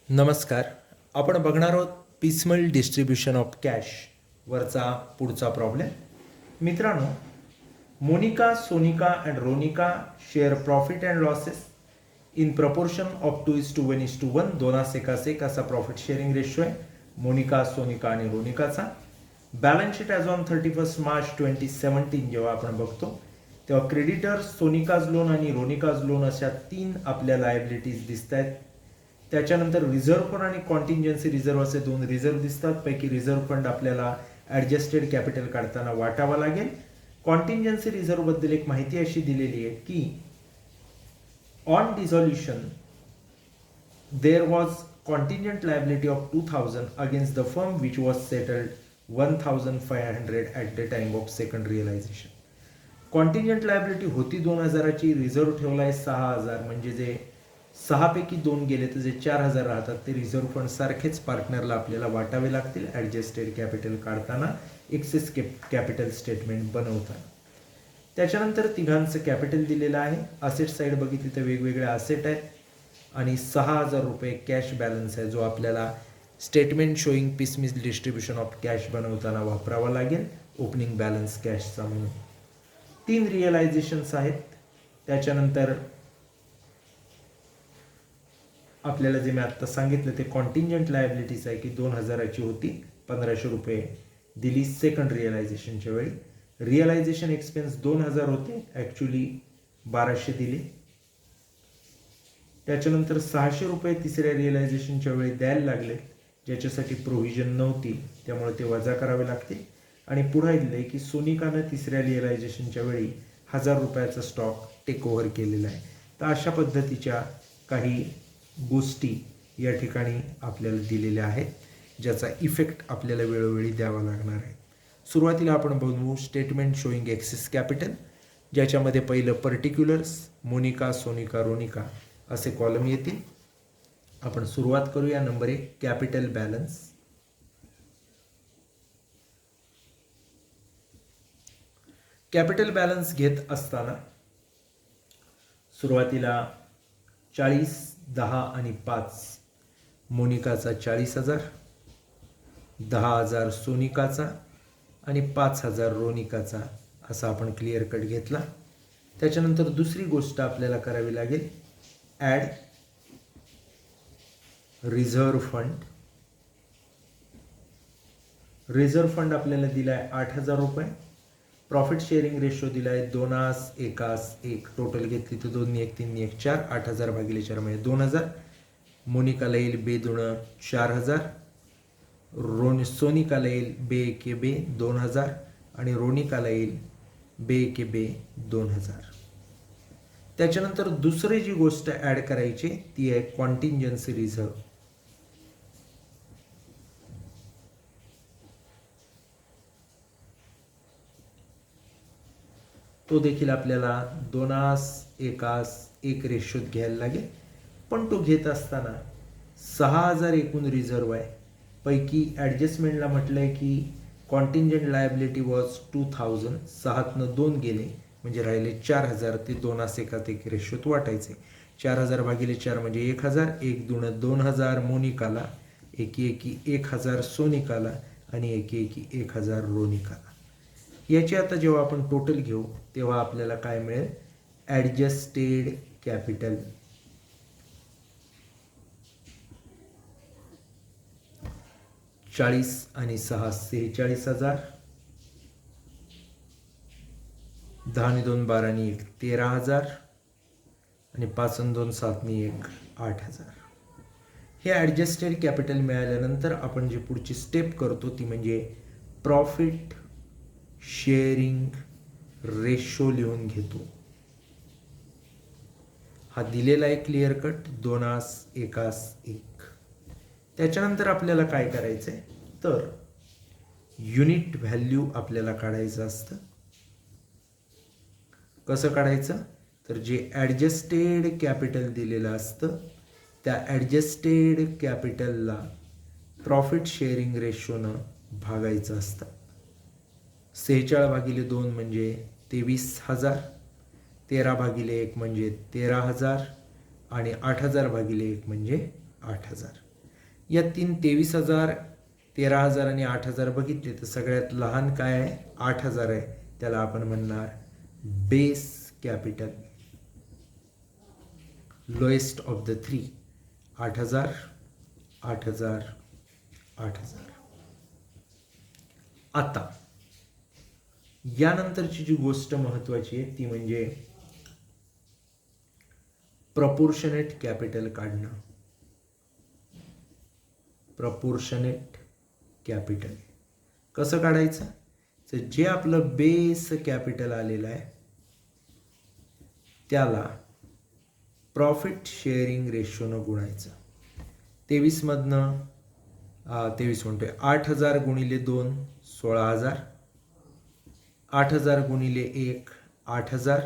नमस्कार. आपण बघणार आहोत पिसमल डिस्ट्रीब्युशन ऑफ कॅश वरचा पुढचा प्रॉब्लेम. मित्रांनो, Monica, Sonika and Ronica share profit and losses in proportion of 2:1:1. 2:1 असा प्रॉफिट शेअरिंग रेशो आहे मोनिका, सोनिका आणि रोनिकाचा. Balance sheet as on 31 March 2017 जेव्हा आपण बघतो तेव्हा क्रेडिटर्स, सोनिकाज लोन आणि रोनिकाज लोन अशा 3 आपल्या लायबिलिटीज दिसत आहेत. त्याच्यानंतर रिझर्व्ह फंड आणि कॉन्टिंजन्सी रिझर्व्ह असे 2 रिझर्व्ह दिसतात. पैकी रिझर्व्ह फंड आपल्याला ॲडजस्टेड कॅपिटल काढताना वाटावा लागेल. कॉन्टिंजन्सी रिझर्व्ह बद्दल एक माहिती अशी दिलेली आहे की on dissolution there was contingent liability of 2000 against the firm which was settled 1500 at the time of second realisation. Contingent liability होती 2000ची, रिझर्व्ह ठेवला आहे 6000, म्हणजे जे 6 पैकी 2 गेले तर जे 4000 राहतात ते रिझर्व्ह फंड सारखेच पार्टनरला आपल्याला वाटावे लागतील ॲडजस्टेड कॅपिटल काढताना, एक्सेस कॅपिटल स्टेटमेंट बनवताना. त्याच्यानंतर तिघांचं कॅपिटल दिलेलं आहे. असेट साईड बघितली तर वेगवेगळ्या असेट आहेत आणि 6000 रुपये कॅश बॅलन्स आहे जो आपल्याला statement showing piecemeal distribution of cash बनवताना वापरावा लागेल ओपनिंग बॅलन्स कॅशचा म्हणून. 3 रिअलायझेशन्स आहेत. त्याच्यानंतर आपल्याला जे मी आत्ता सांगितलं ते कॉन्टिंजंट लायबिलिटीज आहे की 2000ची होती, 1500 रुपये दिली सेकंड रिअलायझेशनच्या वेळी. रिअलायझेशन एक्सपेन्स 2000 होते, ॲक्च्युली 1200 दिले. त्याच्यानंतर 600 रुपये तिसऱ्या रिअलायझेशनच्या वेळी द्यायला लागले, ज्याच्यासाठी प्रोव्हिजन नव्हती त्यामुळे ते वजा करावे लागते. आणि पुढे दिले की सोनिकानं तिसऱ्या रिअलायझेशनच्या वेळी 1000 रुपयाचा स्टॉक टेक ओव्हर केलेला आहे. तर अशा पद्धतीच्या काही गोष्टी या ठिकाणी आपल्याला दिलेल्या आहेत ज्याचा इफेक्ट आपल्याला वेळोवेळी द्यावा लागणार आहे. सुरुवातीला आपण बघू स्टेटमेंट शोईंग एक्सेस कॅपिटल, ज्याच्यामध्ये पहिलं पर्टिक्युलर्स मोनिका, सोनिका, रोनिका असे कॉलम येतील. आपण सुरुवात करूया. Number 1 capital balance. Capital balance घेत असताना सुरुवातीला 40, 10 आणि 5 मोनिकाचा 40,000, 10,000 सोनिकाचा आणि 5,000 रोनिकाचा असा आपण क्लिअर कट घेतला. त्याच्यानंतर दुसरी गोष्ट आपल्याला करावी लागेल, add reserve fund. Reserve fund आपल्याला दिला आहे 8,000 रुपये. प्रॉफिट शेअरिंग रेशो दिला आहे 2:1:1. टोटल घेतली तर 2:1, 3:1, 4. 8,000 भागिले 4 म्हणजे 2000. मोनिकाला येईल 2 4000. सोनिकाला येईल 2 2000 आणि रोनिकाला येईल 2 2000. त्याच्यानंतर दुसरी जी गोष्ट ॲड करायची ती आहे कॉन्टिंजन्सी रिझर्व्ह. तो देखील आपल्याला 2:1:1 रेशोत घ्यायला लागेल. पण तो घेत असताना 6000 एकूण रिझर्व्ह आहे. पैकी ॲडजस्टमेंटला म्हटलं आहे की कॉन्टिंजंट लायबिलिटी वॉज 2000, 6तनं 2 गेले म्हणजे राहिले 4000. ते 2:1:1 रेशोत वाटायचे. 4000 भागिले 4 म्हणजे 1000. 1 2000 मोनिकाला, 1:1:1000 सोनिकाला आणि 1:1:1000 रोनिकाला. याची आता जेव्हा आपण टोटल घेऊ तेव्हा आपल्याला काय मिळेल, ॲडजस्टेड कॅपिटल. (40 आणि 6 46,000, 10 आणि 2 12 आणि 1 13,000 आणि 5 आणि 2 7 आणि 1 8,000. हे ॲडजस्टेड कॅपिटल मिळाल्यानंतर आपण जी पुढची स्टेप करतो ती म्हणजे प्रॉफिट शेअरिंग रेशो लिहून घेतो. हा दिलेला आहे क्लिअर कट 2:1:1. त्याच्यानंतर आपल्याला काय करायचं आहे तर युनिट व्हॅल्यू आपल्याला काढायचं असतं. कसं काढायचं तर जे ॲडजस्टेड कॅपिटल दिलेलं असतं त्या ॲडजस्टेड कॅपिटलला प्रॉफिट शेअरिंग रेशोनं भागायचं असतं. 46/2 म्हणजे 23,000, 13/1 म्हणजे 13,000 आणि 8,000/1 म्हणजे 8,000. या 23,000, 13,000 आणि 8,000 बघितले तर सगळ्यात लहान काय आहे? 8,000 आहे. त्याला आपण म्हणणार base capital. Lowest of the three. 8,000, 8,000, 8,000. आता यानंतरची जी गोष्ट महत्त्वाची आहे ती म्हणजे प्रपोर्शनेट कॅपिटल काढणं. प्रपोर्शनेट कॅपिटल कसं काढायचं? तर जे आपलं बेस कॅपिटल आलेलं आहे त्याला प्रॉफिट शेअरिंग रेशोनं गुणायचं. 23 मधनं 23 म्हणतोय 8,000 गुणिले 2 16,000, 8,000 गुणिले 1 8,000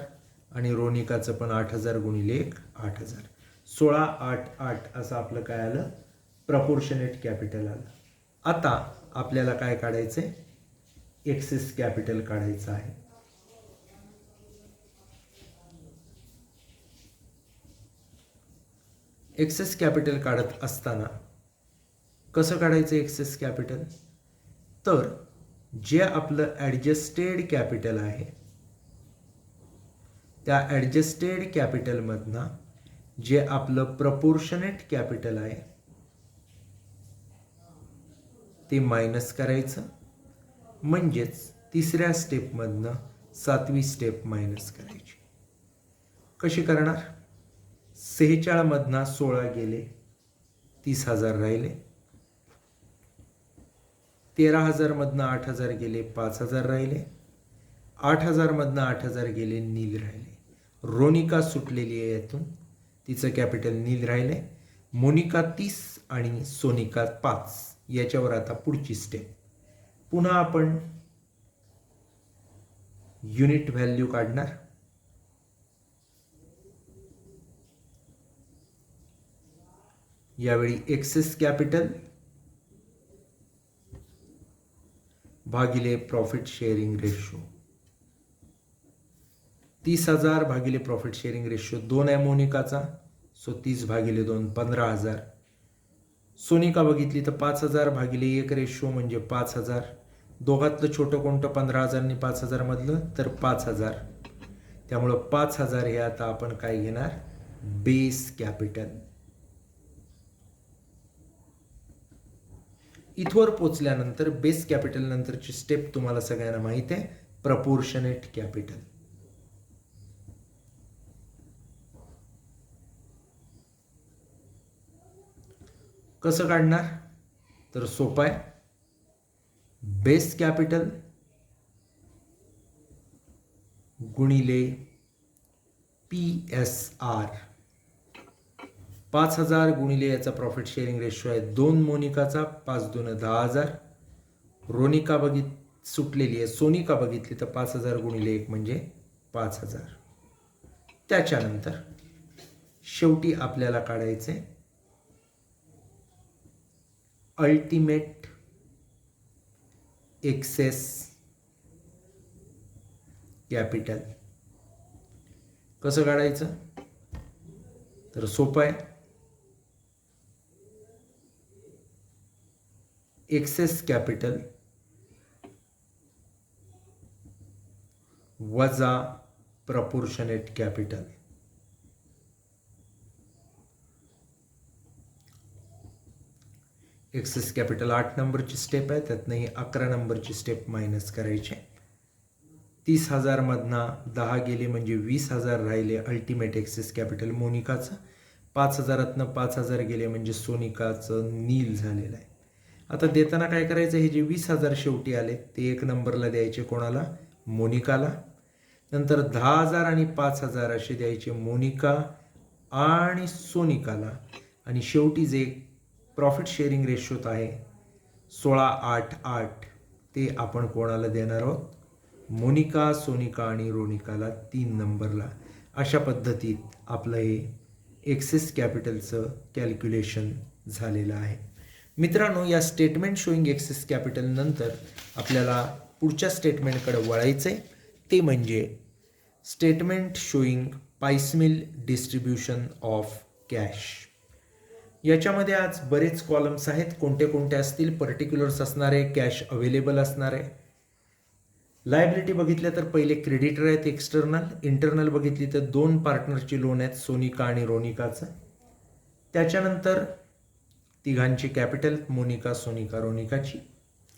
आणि रोनिकाचं पण 8,000 गुणिले 1 8,000. 16 8 8 असं आपलं काय आलं? प्रपोर्शनेट कॅपिटल आलं. आता आपल्याला काय काढायचं आहे? एक्सेस कॅपिटल काढायचं आहे. एक्सेस कॅपिटल काढत असताना कसं काढायचं एक्सेस कॅपिटल? तर जे आपलं ॲडजस्टेड कॅपिटल आहे त्या ॲडजस्टेड कॅपिटलमधनं जे आपलं प्रपोर्शनेट कॅपिटल आहे ते मायनस करायचं. म्हणजेच तिसऱ्या स्टेपमधनं 7वी स्टेप मायनस करायची. कशी करणार? 46 मधनं 16 गेले, 30,000 राहिले. 13,000 मधनं 8,000 गेले, 5,000 राहिले. 8,000 मधनं 8,000 गेले, नील राहिले. रोनिका सुटलेली आहे यातून, तिचं कॅपिटल नील राहिले. मोनिका 30 आणि सोनिका 5. याच्यावर आता पुढची स्टेप. पुन्हा आपण युनिट व्हॅल्यू काढणार. यावेळी एक्सेस कॅपिटल भागिले प्रॉफिट शेअरिंग रेशो. 30,000 भागिले प्रॉफिट शेअरिंग रेशो 2 आहे मोनिकाचा, सो 30 भागिले 2 15,000. सोनिका बघितली तर 5,000 भागिले 1 रेशो म्हणजे 5,000. दोघातलं छोटं कोणतं 15,000 आणि 5,000 मधलं? तर 5,000. त्यामुळं 5,000 हे आता आपण काय घेणार? Base capital. इथवर पोचल्यानंतर बेस कॅपिटल नंतरची स्टेप तुम्हाला सगळ्यांना माहिती आहे, प्रपोर्शनेट कॅपिटल. कसं काढणार? तर सोपं आहे. बेस कॅपिटल गुणिले PSR. 5,000 गुणिले याचा प्रॉफिट शेअरिंग रेशो आहे 2 मोनिकाचा, 5 2 10,000. रोनिका सुटलेली आहे. सोनिका बघितली तर 5,000 गुणिले 1 म्हणजे 5,000. त्याच्यानंतर शेवटी आपल्याला काढायचे अल्टिमेट एक्सेस कॅपिटल. कसं काढायचं? तर सोपं आहे. एक्सेस कॅपिटल वजा प्रपोर्शनेट कॅपिटल. एक्सेस कॅपिटल 8 नंबरची स्टेप आहे, त्यातनं ही 11 नंबरची स्टेप मायनस करायची. 30,000 मधनं 10 गेले म्हणजे 20,000 राहिले. अल्टिमेट एक्सेस कॅपिटल मोनिकाचं. 5,000तनं 5,000 गेले म्हणजे सोनिकाचं नील झालेलं आहे. आता देताना काय करायचं? हे जे 20,000 शेवटी आले ते 1 नंबरला द्यायचे. कोणाला? मोनिकाला. नंतर 10,000 आणि 5,000 असे द्यायचे मोनिका आणि सोनिकाला. आणि शेवटी जे प्रॉफिट शेअरिंग रेशोत आहे 16 8 8 ते आपण कोणाला देणार आहोत? मोनिका, सोनिका आणि रोनिकाला 3 नंबरला. अशा पद्धतीत आपलं हे एक्सेस कॅपिटलचं कॅल्क्युलेशन झालेलं आहे. मित्रांनो, या स्टेटमेंट शोईंग एक्सेस कॅपिटल नंतर आपल्याला पुढच्या स्टेटमेंटकडे वळायचं आहे, ते म्हणजे statement showing piecemeal distribution of cash. याच्यामध्ये आज बरेच कॉलम्स आहेत. कोणते कोणते असतील? पर्टिक्युलर्स असणार आहे, कॅश अवेलेबल असणार आहे. लायबिलिटी बघितल्या तर पहिले क्रेडिटर आहेत एक्सटर्नल. इंटरनल बघितली तर 2 पार्टनरची लोन आहेत, सोनिका आणि रोनिकाचं. त्याच्यानंतर तिघांची कॅपिटल, मोनिका, सोनिका, रोनिकाची.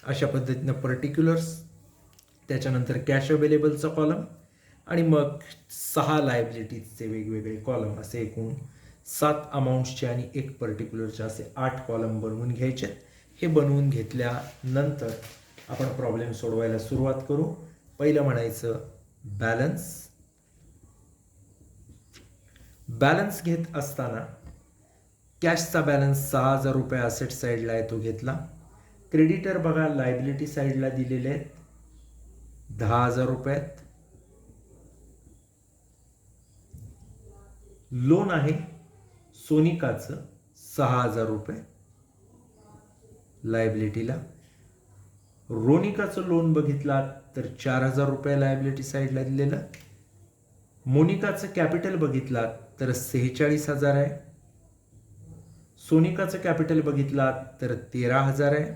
अशा पद्धतीनं पर्टिक्युलर्स, त्याच्यानंतर कॅश अवेलेबलचा कॉलम आणि मग 6 लायबिलिटीजचे वेगवेगळे कॉलम, असे एकूण 7 अमाऊंट्सचे आणि 1 पर्टिक्युलरचे असे 8 कॉलम बनवून घ्यायचे. हे बनवून घेतल्यानंतर आपण प्रॉब्लेम सोडवायला सुरुवात करू. पहिलं म्हणायचं बॅलन्स. बॅलन्स घेत असताना कॅशचा बॅलन्स 6,000 रुपये असेट साईडला आहे, तो घेतला. क्रेडिटर बघा लायबिलिटी साईडला दिलेले आहेत 10,000 रुपयात. लोन आहे सोनिकाचं 6,000 रुपये लायबिलिटीला. रोनिकाचं लोन बघितला तर 4,000 रुपये लायबिलिटी साईडला दिलेलं. मोनिकाचं कॅपिटल बघितला तर 46,000 आहे. सोनिकाचं कॅपिटल बघितला तर 13,000 आहे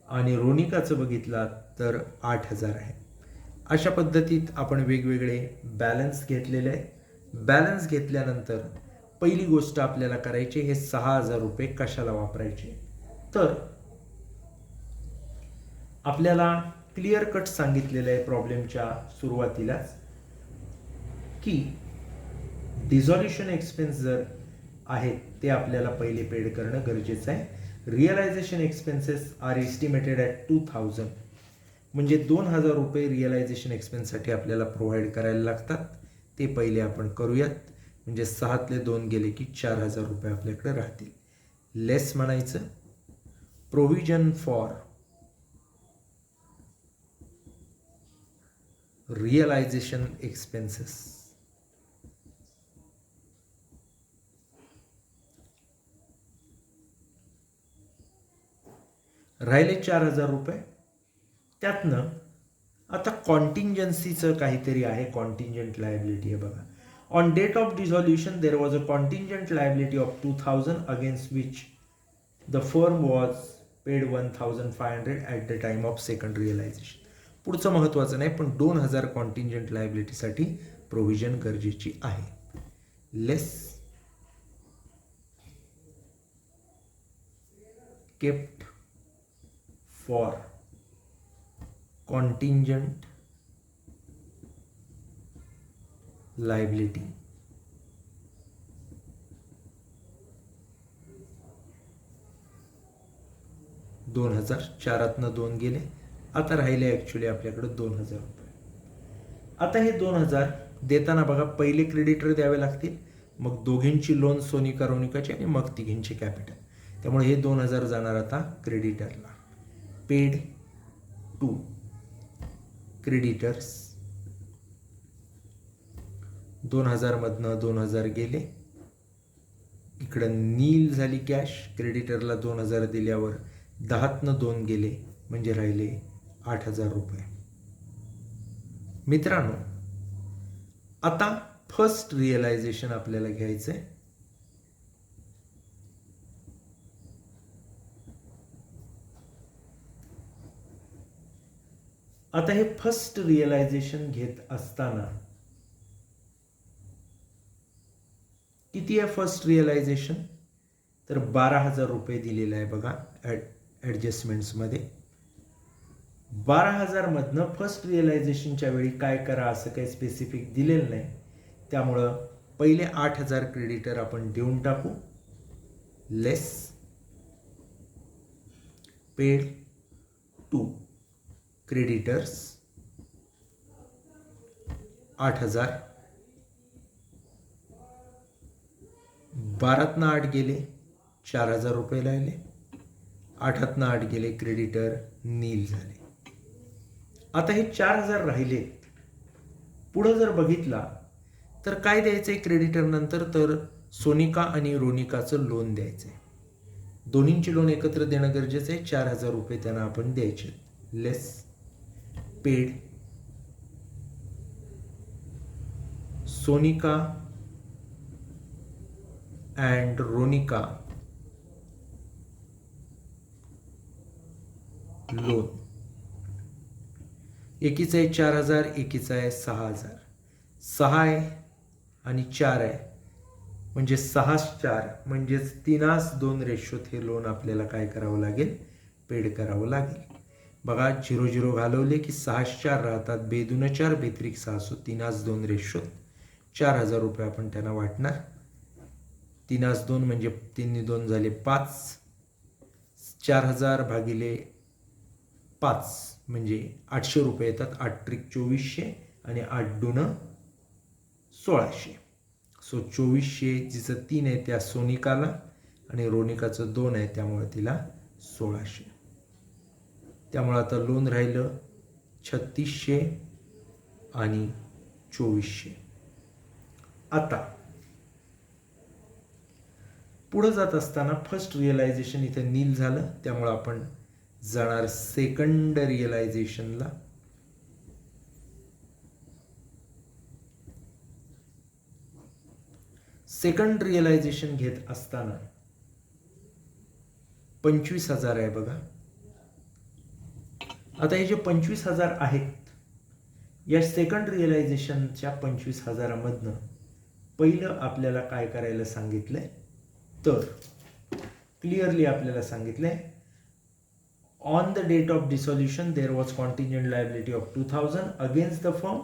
आणि रोनिकाचं बघितला तर 8,000 आहे. अशा पद्धतीत आपण वेगवेगळे बॅलन्स घेतलेले आहे. बॅलन्स घेतल्यानंतर पहिली गोष्ट आपल्याला करायची, हे 6,000 रुपये कशाला वापरायचे. तर आपल्याला क्लिअर कट सांगितलेलं आहे प्रॉब्लेमच्या सुरुवातीलाच की डिझॉल्युशन एक्सपेन्स जर आहेत ते आपल्याला पहिले पेड करणं गरजेचं आहे. Realisation expenses are estimated at 2,000, म्हणजे 2,000 रुपये रिअलायझेशन एक्सपेन्ससाठी आपल्याला प्रोव्हाइड करायला लागतात. ते पहिले आपण करूयात. म्हणजे 6तले 2 गेले की 4,000 रुपये आपल्याकडे राहतील. लेस म्हणायचं प्रोव्हिजन फॉर रिअलायझेशन एक्सपेन्सेस. राहिले 4,000 रुपये. त्यातनं आता कॉन्टिंजन्सीचं काहीतरी आहे, कॉन्टिंजंट लायबिलिटी आहे बघा. On date of dissolution there was a contingent liability of 2,000 against which the firm was paid 1,500 at the time of second realisation. पुढचं महत्त्वाचं नाही, पण 2,000 कॉन्टिंजंट लायबिलिटीसाठी प्रोव्हिजन गरजेची आहे. लेस केप्ट फॉर कॉन्टिंजंट लायबिलिटी. दोन 4,000 2 गेले. आता राहिले ॲक्च्युली आपल्याकडे 2,000 रुपये. आता हे 2,000 देताना बघा पहिले क्रेडिटर द्यावे लागतील, मग दोघींची लोन सोनिका रोनिकाची आणि मग तिघींची कॅपिटल. त्यामुळे हे 2,000 जाणार आता क्रेडिटरला. Paid to creditors. 2,000 मधनं 2,000 गेले. इकडं नील झाली कॅश. क्रेडिटरला 2,000 दिल्यावर 10तनं 2 गेले, म्हणजे राहिले 8,000 रुपये. मित्रांनो, आता फर्स्ट रिअलायझेशन आपल्याला घ्यायचं आहे. आता हे फर्स्ट रिअलायझेशन घेत असताना किती आहे फर्स्ट रिअलायझेशन? तर 12,000 रुपये दिलेलं आहे बघा ॲडजस्टमेंट्समध्ये. 12,000 मधनं फर्स्ट रिअलायझेशनच्या वेळी काय करा असं काही स्पेसिफिक दिलेलं नाही. त्यामुळं पहिले 8,000 क्रेडिटर आपण देऊन टाकू. Less paid to creditors 8,000. 12तनं 8 गेले, 4,000 रुपये राहिले. 8तनं 8 गेले, क्रेडिटर नील झाले. आता हे 4,000 राहिलेत. पुढं जर बघितला तर काय द्यायचं आहे क्रेडिटर नंतर? तर सोनिका आणि रोनिकाचं लोन द्यायचं आहे. दोन्हींची लोन एकत्र देणं गरजेचं आहे. 4,000 रुपये त्यांना आपण द्यायचे. Less paid Sonika and Ronika loan. एकीचं आहे 4,000, एकीचं आहे 6,000. 6 आहे आणि 4 आहे म्हणजे 6-4 म्हणजेच 3:2 रेशोत हे लोन आपल्याला काय करावं लागेल, पेड करावं लागेल. बघा 0-0 घालवले की 6-4 राहतात, 2-4 बेत्रिक 6 3:2 रेशोत 4,000 रुपये आपण त्यांना वाटणार. 3:2 म्हणजे 3-2 झाले 5, 4,000 भागिले 5 म्हणजे 800 रुपये येतात. 8-2400 आणि 8-2 1600. सो 2400 जिचं 3 आहे त्या सोनिकाला आणि रोनिकाचं 2 आहे त्यामुळे तिला 1600. त्यामुळे आता लोन राहिलं 3600 आणि 2400. आता पुढे जात असताना फर्स्ट रिअलायझेशन इथे नील झालं त्यामुळे आपण जाणार सेकंड रिअलायझेशनला. सेकंड रिअलायझेशन घेत असताना 25,000 आहे बघा. आता हे जे 25,000 आहेत या सेकंड रिअलायझेशनच्या 25,000 मधनं पहिलं आपल्याला काय करायला सांगितलंय, तर क्लिअरली आपल्याला सांगितलंय on the date of dissolution there was contingent liability of 2,000 against the firm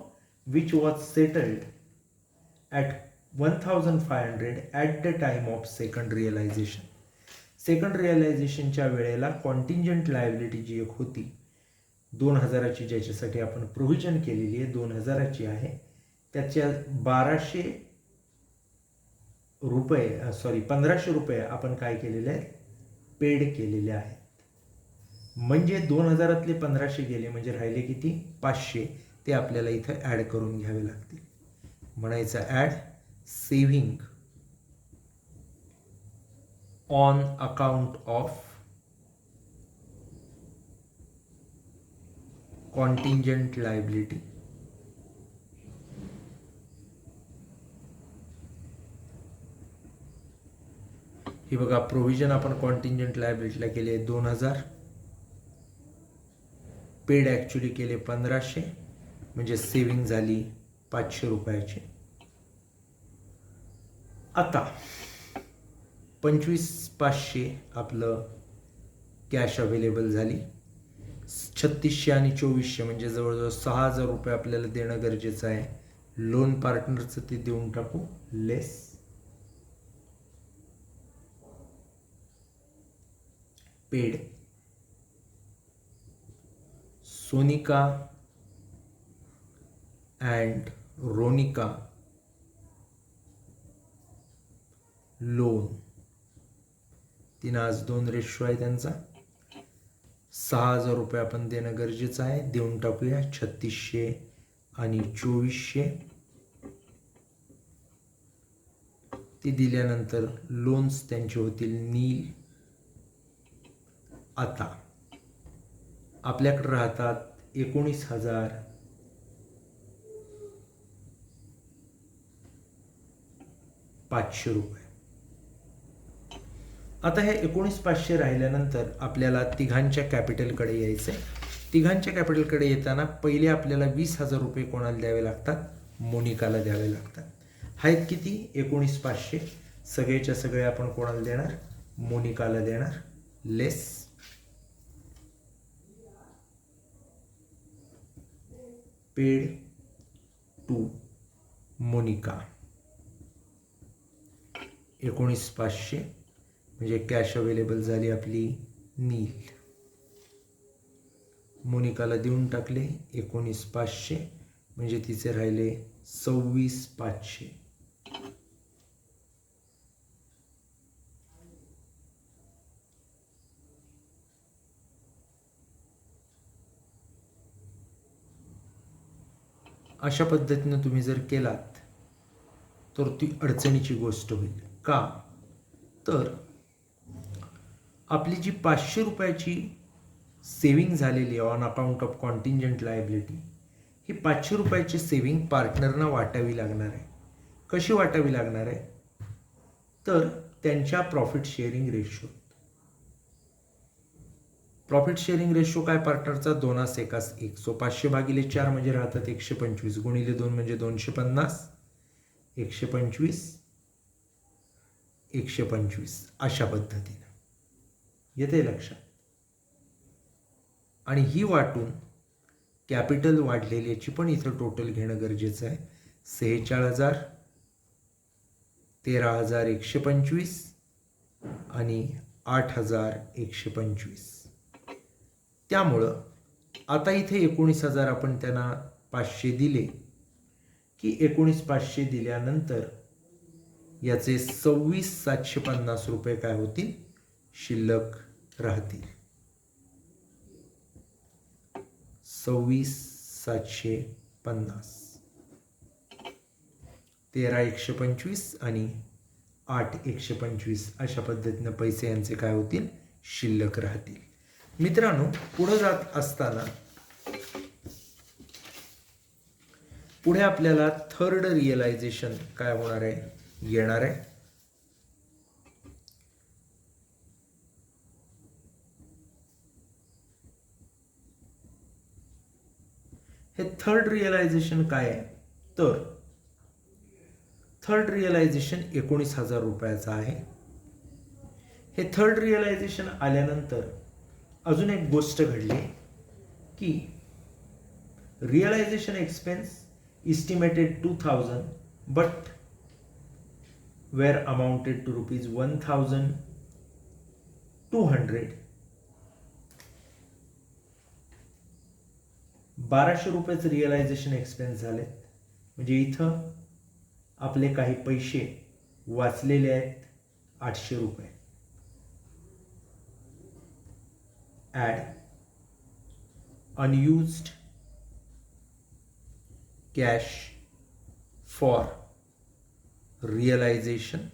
which was settled at 1,500 at the time of second realisation. Second रिअलायझेशनच्या वेळेला कॉन्टिंजंट लायबिलिटी जी एक होती 2,000ची ज्याच्यासाठी आपण प्रोव्हिजन केलेली आहे 2,000ची आहे, त्याच्या 1,500 रुपये आपण काय केलेले आहेत, पेड केलेले आहेत. म्हणजे 2,000तले 1,500 गेले म्हणजे राहिले किती, 500. ते आपल्याला इथं ॲड करून घ्यावे लागतील. म्हणायचं add saving on account of contingent liability. ही बघा प्रोव्हिजन आपण कॉन्टिंजंट लायबिलिटीला केले 2,000, पेड ॲक्च्युली केले 1,500 म्हणजे सेव्हिंग झाली 500 रुपयाची. आता 25,500 आपलं कॅश अवेलेबल झाली. 3,600 आणि 2,400 म्हणजे जवळजवळ 6,000 रुपये आपल्याला देणं गरजेचं आहे. लोन पार्टनरचं ते देऊन टाकू less paid. Sonika and Ronika loan 3:2 ratio आहे त्यांचा. 6,000 रुपये आपण देणं गरजेचं आहे, देऊन टाकूया. 3,600 आणि 2,400 ती दिल्यानंतर लोन्स त्यांचे होतील नील. आता आपल्याकडे राहतात 19,500 रुपये. आता हे 19,500 राहिल्यानंतर आपल्याला तिघांच्या कॅपिटलकडे यायचं आहे. तिघांच्या कॅपिटलकडे येताना पहिले आपल्याला 20,000 रुपये कोणाला द्यावे लागतात, मोनिकाला द्यावे लागतात. आहेत किती, 19,500. सगळेच्या सगळे आपण कोणाला देणार, मोनिकाला देणार लेस पेड टू मोनिका. 19,500 म्हणजे कॅश अवेलेबल झाली आपली नील. मोनिकाला देऊन टाकले 19,500 म्हणजे तिचे राहिले 26,500. अशा पद्धतीनं तुम्ही जर केलात तर ती अडचणीची गोष्ट होईल. का तर आपली जी 500 रुपयाची सेव्हिंग झालेली आहे on account of contingent liability, ही 500 रुपयाची सेव्हिंग पार्टनरना वाटावी लागणार आहे. कशी वाटावी लागणार आहे, तर त्यांच्या profit sharing ratio. Profit sharing ratio काय पार्टनरचा 2:1:1. सो 500 भागिले 4 म्हणजे राहतात 125 गुणिले 2 म्हणजे 250, 125, 125 अशा पद्धतीने येते लक्षात. आणि ही वाटून कॅपिटल वाढलेली याची पण इथं टोटल घेणं गरजेचं आहे. 46,000, 13,125 आणि 8,125. त्यामुळं आता इथे 19,000 आपण त्यांना 500 दिले की 19,500 दिल्यानंतर याचे 26,750 रुपये काय होतील, शिल्लक राहतील. 26,750. 13,125 आणि 8,125 अशा पद्धतीनं पैसे यांचे काय होतील, शिल्लक राहतील. मित्रांनो, पुढे जात असताना पुढे आपल्याला थर्ड रिअलायझेशन काय होणार आहे, येणार आहे. हे थर्ड रिअलायझेशन काय आहे, तर थर्ड रिअलायझेशन 19,000 रुपयाचं आहे. हे थर्ड रिअलायझेशन आल्यानंतर अजून एक गोष्ट घडली की realisation expense estimated 2,000 but were amounted to ₹1,200. 1,200 रुपयाचं रिअलायझेशन एक्सपेन्स झाले. म्हणजे इथं आपले काही पैसे वाचलेले आहेत 800 रुपये. Add unused cash for realisation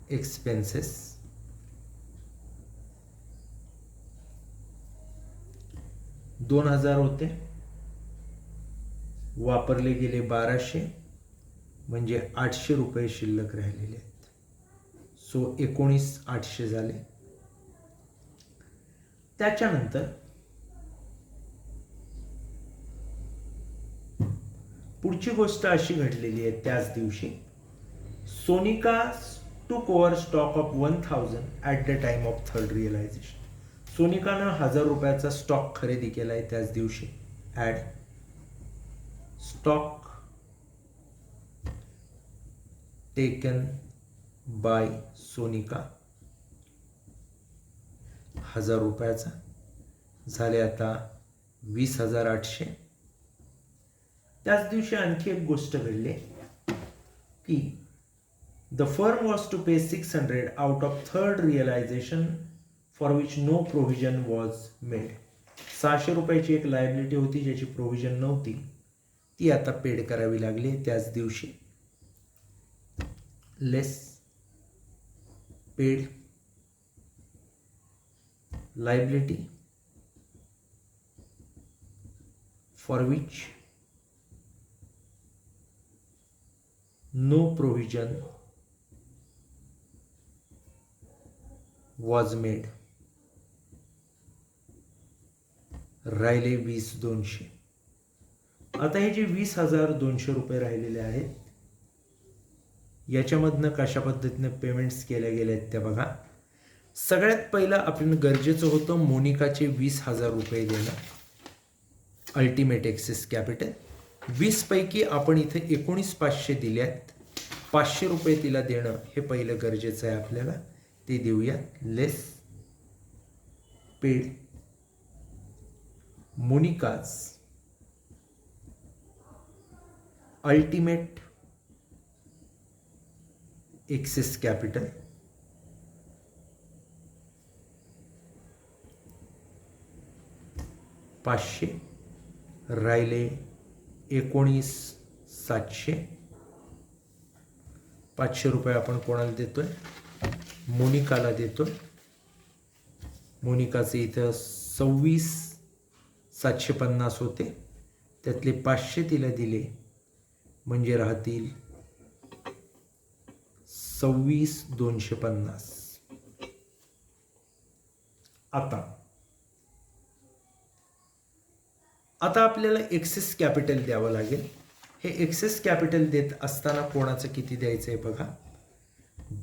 expenses. $2,000 होते, वापरले गेले 1,200 म्हणजे 800 रुपये शिल्लक राहिलेले आहेत. सो 19,800 झाले. त्याच्यानंतर पुढची गोष्ट अशी घडलेली आहे, त्याच दिवशी Sonika took over stock of 1,000 at the time of third realisation. सोनिकानं 1,000 रुपयाचा स्टॉक खरेदी केला आहे त्याच दिवशी. Add stock taken by Sonika 1,000 रुपयाचा झाले आता 20,800. त्याच दिवशी आणखी एक गोष्ट घडली की the firm was to pay 600 out of third realisation for which no provision was made. 600 रुपयाची एक लायबिलिटी होती ज्याची प्रोव्हिजन नव्हती, ती आता पेड करावी लागली त्याच दिवशी. Less paid liability for which no provision was made. राहिले 20,200. आता हे जे 20,200 रुपये राहिलेले आहेत याच्यामधनं कशा पद्धतीनं पेमेंट्स केल्या गेल्या आहेत त्या बघा. सगळ्यात पहिलं आपण गरजेचं होतं मोनिकाचे 20,000 रुपये देणं, अल्टिमेट एक्सेस कॅपिटल. 20 पैकी आपण इथे 19,500 दिल्यात. 500 रुपये तिला देणं हे पहिलं गरजेचं आहे आपल्याला, ते देऊयात. Less paid Monika's ultimate excess capital 500. राहिले 19,700. 500 रुपये आपण कोणाला देतोय, मोनिकाला देतोय. मोनिकाचे इथं 26,750 होते, त्यातले 500 तिला दिले म्हणजे राहतील 26,250. आता आपल्याला एक्सेस कॅपिटल द्यावं लागेल. हे एक्सेस कॅपिटल देत असताना कोणाचं किती द्यायचं आहे बघा.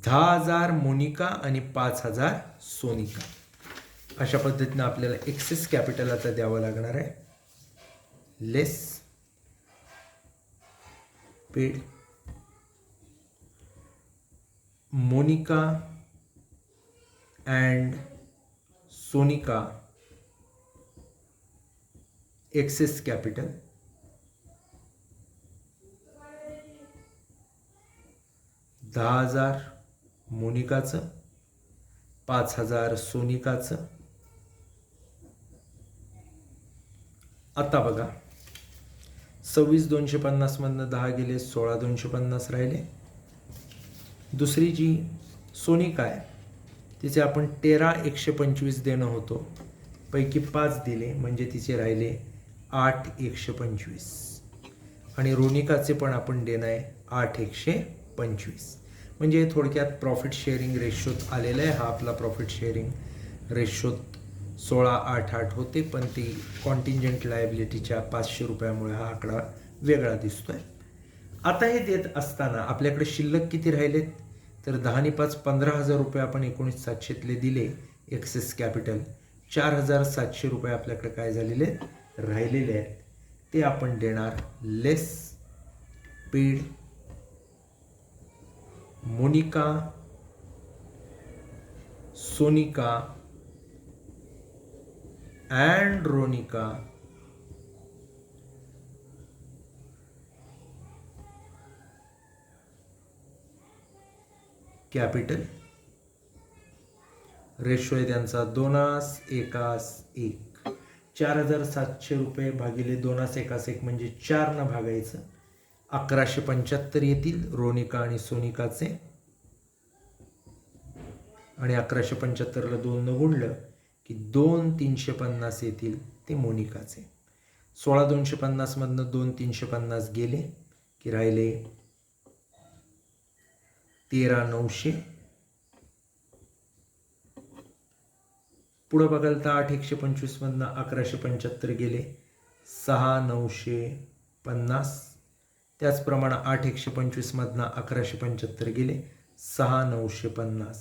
10,000 मोनिका आणि 5,000 सोनिका. अशा पद्धतीनं आपल्याला एक्सेस कॅपिटल आता द्यावं लागणार आहे. Less paid Monika and Sonika excess capital 10,000 मोनिकाचं, 5,000 सोनिकाचं. आता बघा 26,250 मधनं 10 गेले, 16,250 राहिले. दुसरी जी सोनिका आहे तिचे आपण 13,125 देणं होतो, पैकी 5 दिले म्हणजे तिचे राहिले 8,125. आणि रोनिकाचे पण आपण देणं आहे 8,125. म्हणजे थोडक्यात प्रॉफिट शेअरिंग रेशोत आलेला आहे. हा आपला प्रॉफिट शेअरिंग रेशोत 16,8,8 होते, पण ती कॉन्टिंजंट लायबिलिटीच्या 500 रुपयामुळे हा आकडा वेगळा दिसतोय. आता हे देत असताना आपल्याकडे शिल्लक किती राहिलेत तर 10 आणि 5 15,000 रुपये आपण 19,700 दिले एक्सेस कॅपिटल. 4,700 रुपये आपल्याकडे काय झालेले आहेत राहिलेले आहेत, ते आपण देणार less paid Monika Sonika and Ronika capital. Ratio आहे त्यांचा 2:1:1. 4,700 रुपये भागिले 2:1:1 म्हणजे 4 न भागायचं. 1,175 येतील रोनिका आणि सोनिकाचे, आणि 1,175ला 2 न गुणलं की 2,350 येतील ते मोनिकाचे. 16,250 मधनं 2,350 गेले की राहिले 13,900. पुढं बघाल तर 8,125 मधनं 1,175 गेले 6,950. त्याचप्रमाणे 8,125 मधनं 1,175 गेले 6,950.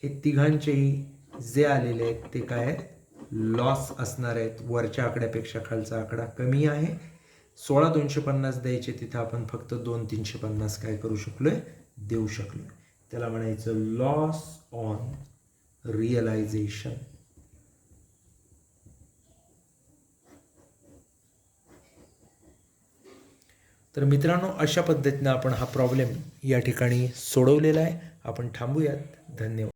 हे तिघांचेही जे आलेले आहेत ते काय आहेत लॉस असणार आहेत. वरच्या आकड्यापेक्षा खालचा आकडा कमी आहे. 16,250 द्यायचे तिथं आपण फक्त 2,350 काय करू शकलोय देऊ शकलोय. त्याला म्हणायचं लॉस ऑन रिअलायझेशन. तर मित्रांनो अशा पद्धतीने आपण हा प्रॉब्लेम या ठिकाणी सोडवलेला आहे. आपण थांबूयात. धन्यवाद.